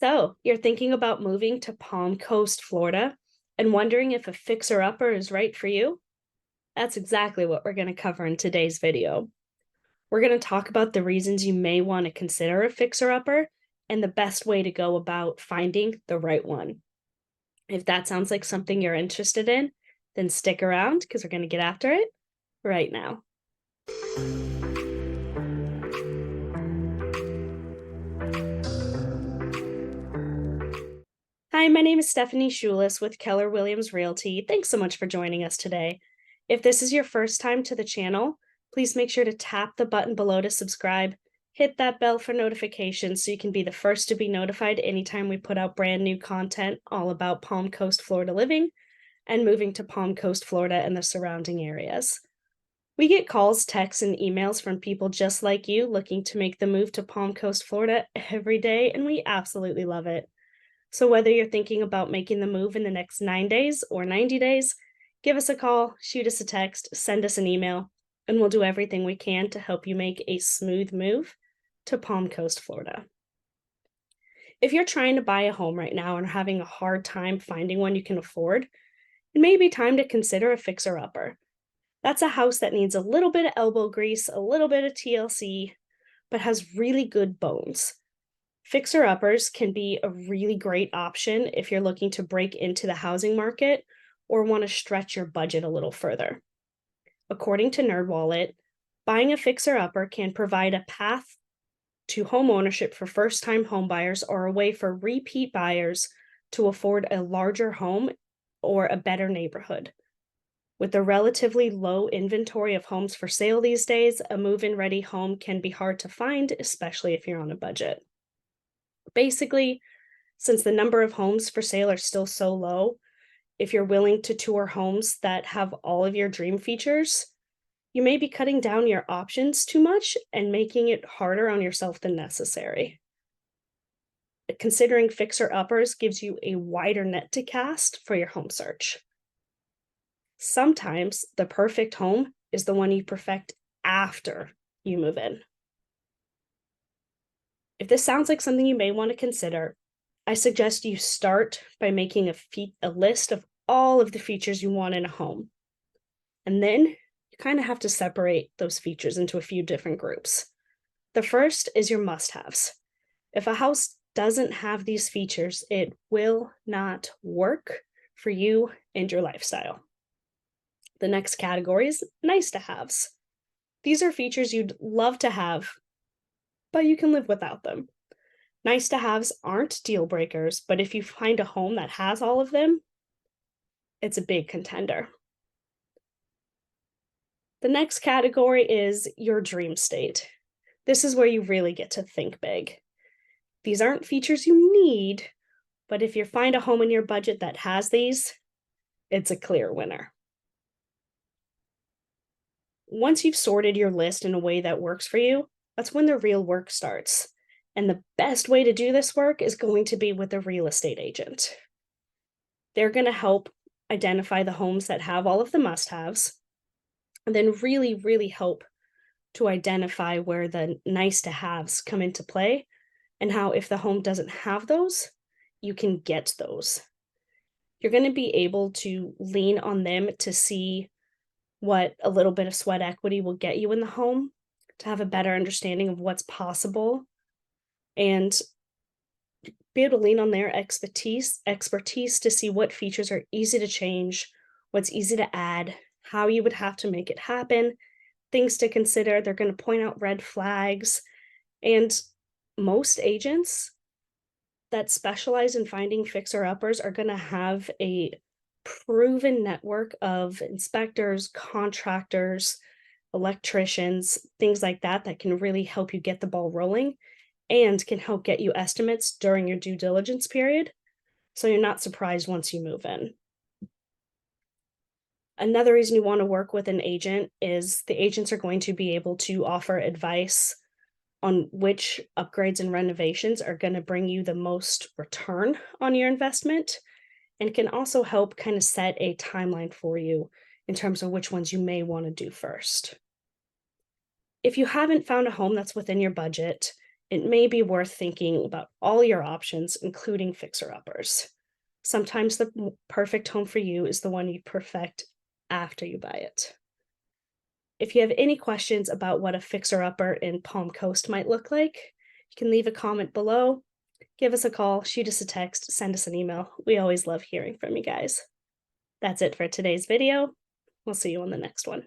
So, you're thinking about moving to Palm Coast, Florida, and wondering if a fixer-upper is right for you? That's exactly what we're going to cover in today's video. We're going to talk about the reasons you may want to consider a fixer-upper and the best way to go about finding the right one. If that sounds like something you're interested in, then stick around because we're going to get after it right now. Hi, my name is Stephanie Schulis with Keller Williams Realty. Thanks so much for joining us today. If this is your first time to the channel, please make sure to tap the button below to subscribe, hit that bell for notifications so you can be the first to be notified anytime we put out brand new content all about Palm Coast, Florida living and moving to Palm Coast, Florida and the surrounding areas. We get calls, texts, and emails from people just like you looking to make the move to Palm Coast, Florida every day, and we absolutely love it. So whether you're thinking about making the move in the next 9 days or 90 days, give us a call, shoot us a text, send us an email, and we'll do everything we can to help you make a smooth move to Palm Coast, Florida. If you're trying to buy a home right now and are having a hard time finding one you can afford, it may be time to consider a fixer-upper. That's a house that needs a little bit of elbow grease, a little bit of TLC, but has really good bones. Fixer-uppers can be a really great option if you're looking to break into the housing market or want to stretch your budget a little further. According to NerdWallet, buying a fixer-upper can provide a path to home ownership for first-time homebuyers or a way for repeat buyers to afford a larger home or a better neighborhood. With a relatively low inventory of homes for sale these days, a move-in ready home can be hard to find, especially if you're on a budget. Basically, since the number of homes for sale are still so low, if you're willing to tour homes that have all of your dream features, you may be cutting down your options too much and making it harder on yourself than necessary. Considering fixer-uppers gives you a wider net to cast for your home search. Sometimes the perfect home is the one you perfect after you move in. If this sounds like something you may want to consider, I suggest you start by making a list of all of the features you want in a home. And then you kind of have to separate those features into a few different groups. The first is your must-haves. If a house doesn't have these features, it will not work for you and your lifestyle. The next category is nice-to-haves. These are features you'd love to have, but you can live without them. Nice to haves aren't deal breakers, but if you find a home that has all of them, it's a big contender. The next category is your dream state. This is where you really get to think big. These aren't features you need, but if you find a home in your budget that has these, it's a clear winner. Once you've sorted your list in a way that works for you, that's when the real work starts. And the best way to do this work is going to be with a real estate agent. They're going to help identify the homes that have all of the must-haves, and then really, really help to identify where the nice-to-haves come into play, and how if the home doesn't have those, you can get those. You're going to be able to lean on them to see what a little bit of sweat equity will get you in the home, to have a better understanding of what's possible, and be able to lean on their expertise to see what features are easy to change, what's easy to add, how you would have to make it happen, things to consider. They're going to point out red flags. And most agents that specialize in finding fixer-uppers are going to have a proven network of inspectors, contractors, electricians, things like that that can really help you get the ball rolling and can help get you estimates during your due diligence period, so you're not surprised once you move in. Another reason you want to work with an agent is the agents are going to be able to offer advice on which upgrades and renovations are going to bring you the most return on your investment, and can also help kind of set a timeline for you in terms of which ones you may want to do first. If you haven't found a home that's within your budget it may be worth thinking about all your options, including fixer-uppers. Sometimes the perfect home for you is the one you perfect after you buy it. If you have any questions about what a fixer-upper in Palm Coast might look like, you can leave a comment below, give us a call, shoot us a text, send us an email. We always love hearing from you guys. That's it for today's video. We'll see you on the next one.